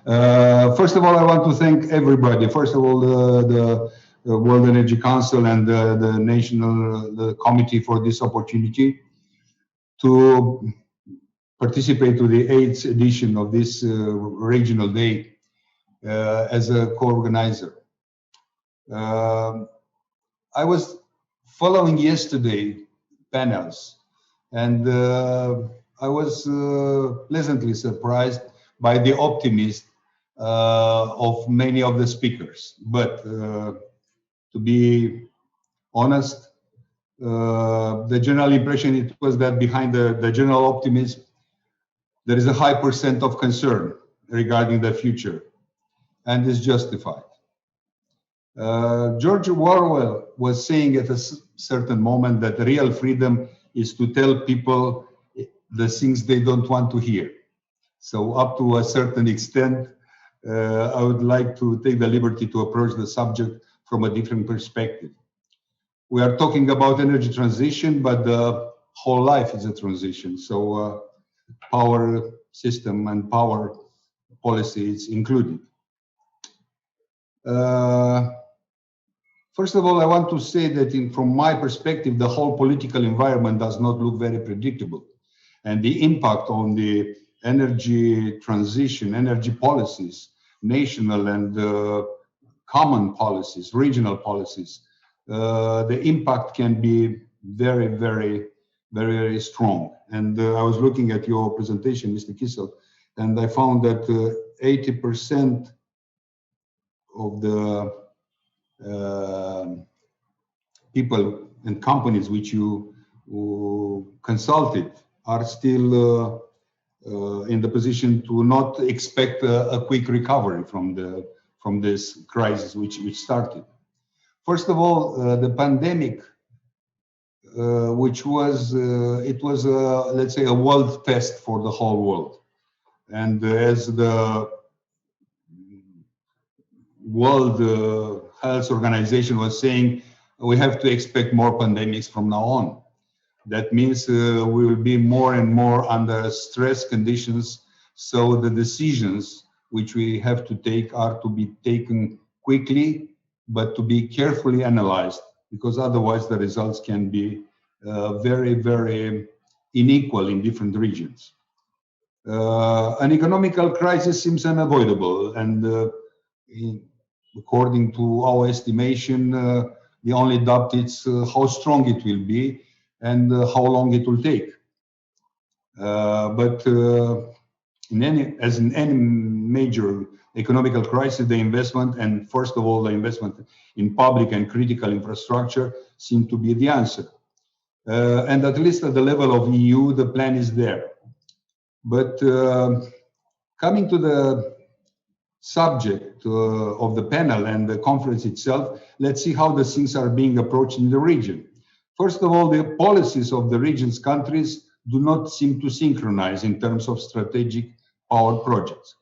First of all, I want to thank everybody. First of all, the World Energy Council and the National Committee for this opportunity to participate to the 8th edition of this regional day as a co-organizer. I was following yesterday panels, and I was pleasantly surprised by the optimism of many of the speakers. But to be honest, the general impression it was that behind the general optimism, there is a high % of concern regarding the future, and is justified. George Orwell was saying at a certain moment that real freedom is to tell people the things they don't want to hear. So up to a certain extent, I would like to take the liberty to approach the subject from a different perspective. We are talking about energy transition, but the whole life is a transition. So power system and power policy is included. First of all, I want to say that from my perspective, the whole political environment does not look very predictable. And the impact on the energy transition, energy policies, national and common policies, regional policies, the impact can be very, very, very, very strong. And I was looking at your presentation, Mr. Kissel, and I found that 80% of the people and companies which you consulted are still in the position to not expect a quick recovery from this crisis which started. First of all, the pandemic, which was it was let's say a world test for the whole world, and as the World Health Organization was saying, we have to expect more pandemics from now on. That means we will be more and more under stress conditions. So the decisions which we have to take are to be taken quickly, but to be carefully analyzed, because otherwise the results can be very, very unequal in different regions. An economical crisis seems unavoidable, and according to our estimation, the only doubt is how strong it will be and how long it will take. But as in any major economical crisis, the investment, and first of all, the investment in public and critical infrastructure seem to be the answer. And at least at the level of EU, the plan is there. But coming to the subject of the panel and the conference itself, let's see how the things are being approached in the region. First of all, the policies of the region's countries do not seem to synchronize in terms of strategic power projects.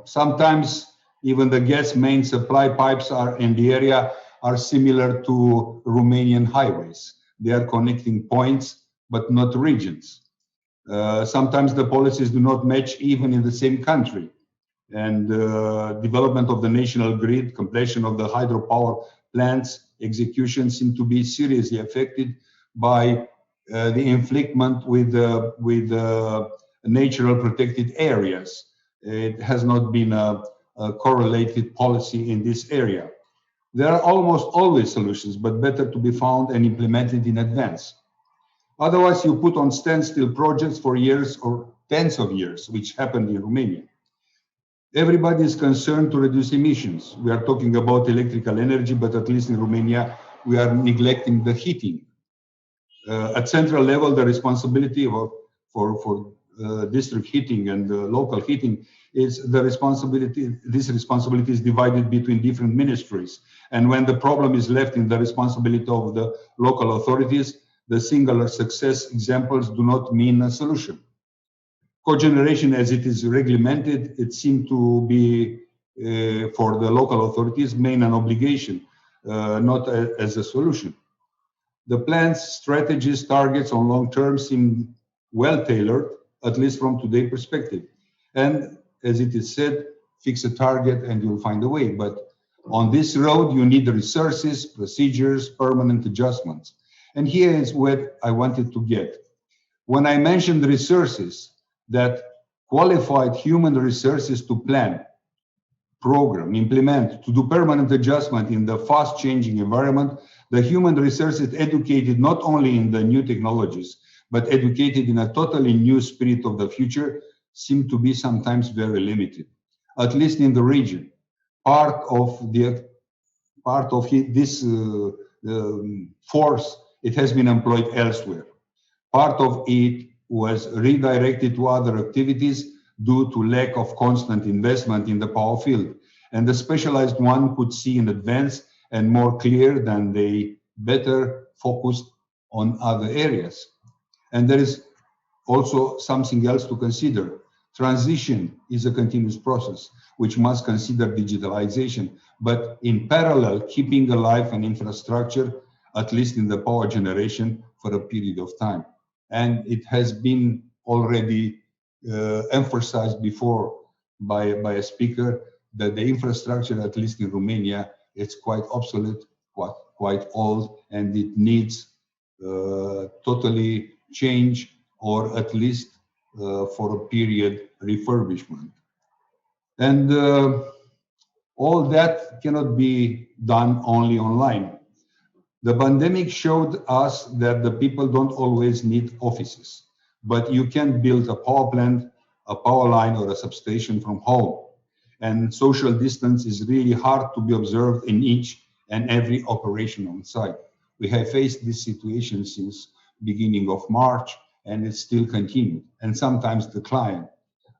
Sometimes even the gas main supply pipes are in the area are similar to Romanian highways. They are connecting points, but not regions. Sometimes the policies do not match even in the same country. And development of the national grid, completion of the hydropower plants, execution seem to be seriously affected by the infliction with natural protected areas. It has not been a correlated policy in this area. There are almost always solutions, but better to be found and implemented in advance. Otherwise, you put on standstill projects for years or tens of years, which happened in Romania. Everybody is concerned to reduce emissions. We are talking about electrical energy, but at least in Romania, we are neglecting the heating. At central level, the responsibility for district heating and local heating is the responsibility. This responsibility is divided between different ministries. And when the problem is left in the responsibility of the local authorities, the singular success examples do not mean a solution. Cogeneration, as it is regulated, it seemed to be for the local authorities main an obligation, not as a solution. The plans, strategies, targets on long term seem well tailored, at least from today's perspective. And as it is said, fix a target and you'll find a way. But on this road, you need the resources, procedures, permanent adjustments. And here is what I wanted to get. When I mentioned resources, that qualified human resources to plan, program, implement, to do permanent adjustment in the fast changing environment, the human resources educated not only in the new technologies, but educated in a totally new spirit of the future seem to be sometimes very limited, at least in the region. Part of this force, it has been employed elsewhere. Part of it was redirected to other activities due to lack of constant investment in the power field. And the specialized one could see in advance and more clear than they better focused on other areas. And there is also something else to consider. Transition is a continuous process, which must consider digitalization, but in parallel, keeping alive an infrastructure, at least in the power generation, for a period of time. And it has been already emphasized before by a speaker that the infrastructure, at least in Romania, it's quite obsolete, quite old, and it needs totally change, or at least for a period refurbishment. And all that cannot be done only online. The pandemic showed us that the people don't always need offices, but you can build a power plant, a power line, or a substation from home. And social distance is really hard to be observed in each and every operation on site. We have faced this situation since beginning of March, and it still continued. And sometimes the client,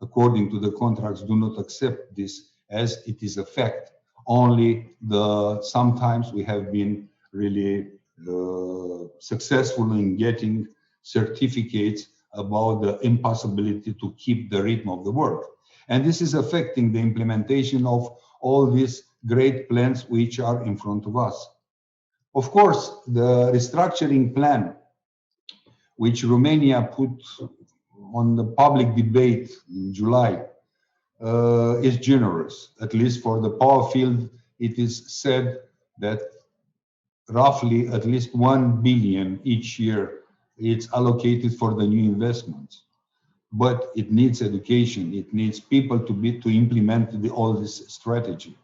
according to the contracts, do not accept this as it is a fact. Only sometimes we have been really successful in getting certificates about the impossibility to keep the rhythm of the work. And this is affecting the implementation of all these great plans which are in front of us. Of course, the restructuring plan, which Romania put on the public debate in July, is generous. At least for the power field, it is said that roughly at least 1 billion each year it's allocated for the new investments. But it needs education. It needs people to implement all this strategy.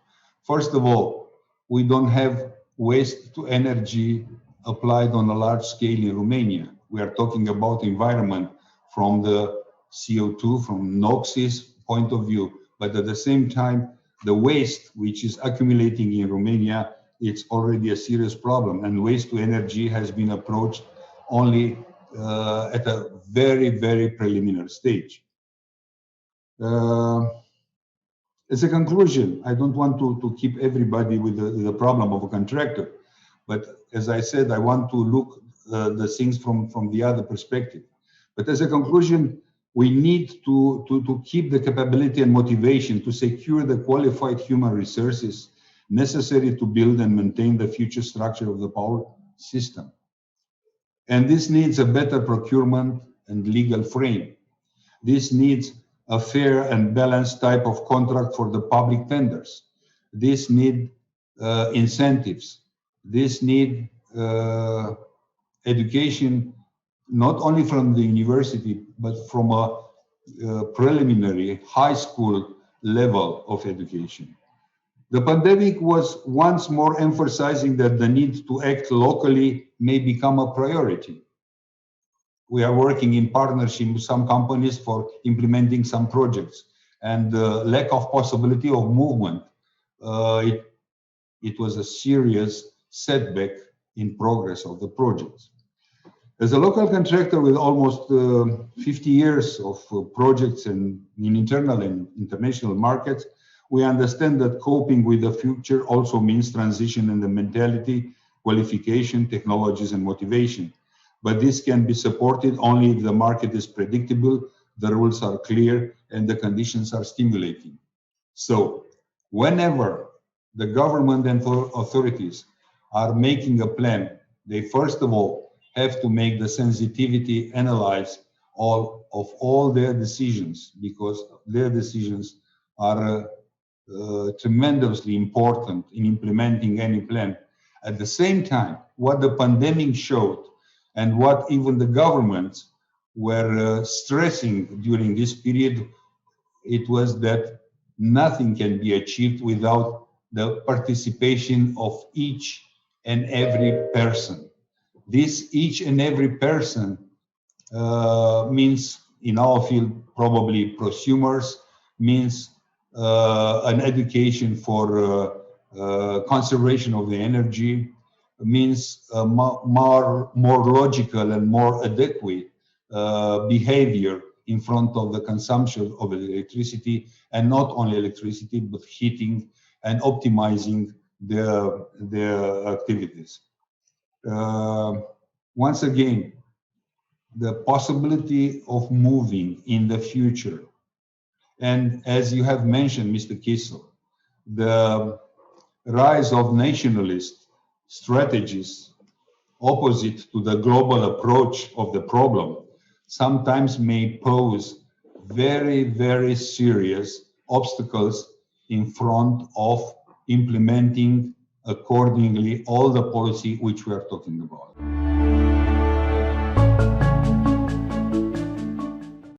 First of all, we don't have waste to energy applied on a large scale in Romania. We are talking about environment from the CO2, from NOx's point of view. But at the same time, the waste which is accumulating in Romania, it's already a serious problem. And waste to energy has been approached only at a very, very preliminary stage. As a conclusion, I don't want to keep everybody with the problem of a contractor, but as I said, I want to look the things from the other perspective. But as a conclusion, we need to keep the capability and motivation to secure the qualified human resources necessary to build and maintain the future structure of the power system. And this needs a better procurement and legal frame. This needs a fair and balanced type of contract for the public tenders. This needs incentives. This needs education, not only from the university, but from a preliminary high school level of education. The pandemic was once more emphasizing that the need to act locally may become a priority. We are working in partnership with some companies for implementing some projects, and the lack of possibility of movement, it was a serious setback in progress of the projects. As a local contractor with almost 50 years of projects in internal and international markets, we understand that coping with the future also means transition in the mentality, qualification, technologies, and motivation. But this can be supported only if the market is predictable, the rules are clear, and the conditions are stimulating. So, whenever the government and authorities are making a plan, they first of all have to make the sensitivity analyze all their decisions, because their decisions are tremendously important in implementing any plan. At the same time, what the pandemic showed and what even the governments were stressing during this period, it was that nothing can be achieved without the participation of each and every person. This each and every person means, in our field, probably prosumers, means an education for conservation of the energy, means more logical and more adequate behavior in front of the consumption of electricity, and not only electricity, but heating and optimizing their activities. Once again, the possibility of moving in the future. And as you have mentioned, Mr. Kissel, the rise of nationalist strategies opposite to the global approach of the problem sometimes may pose very, very serious obstacles in front of implementing accordingly all the policy which we are talking about.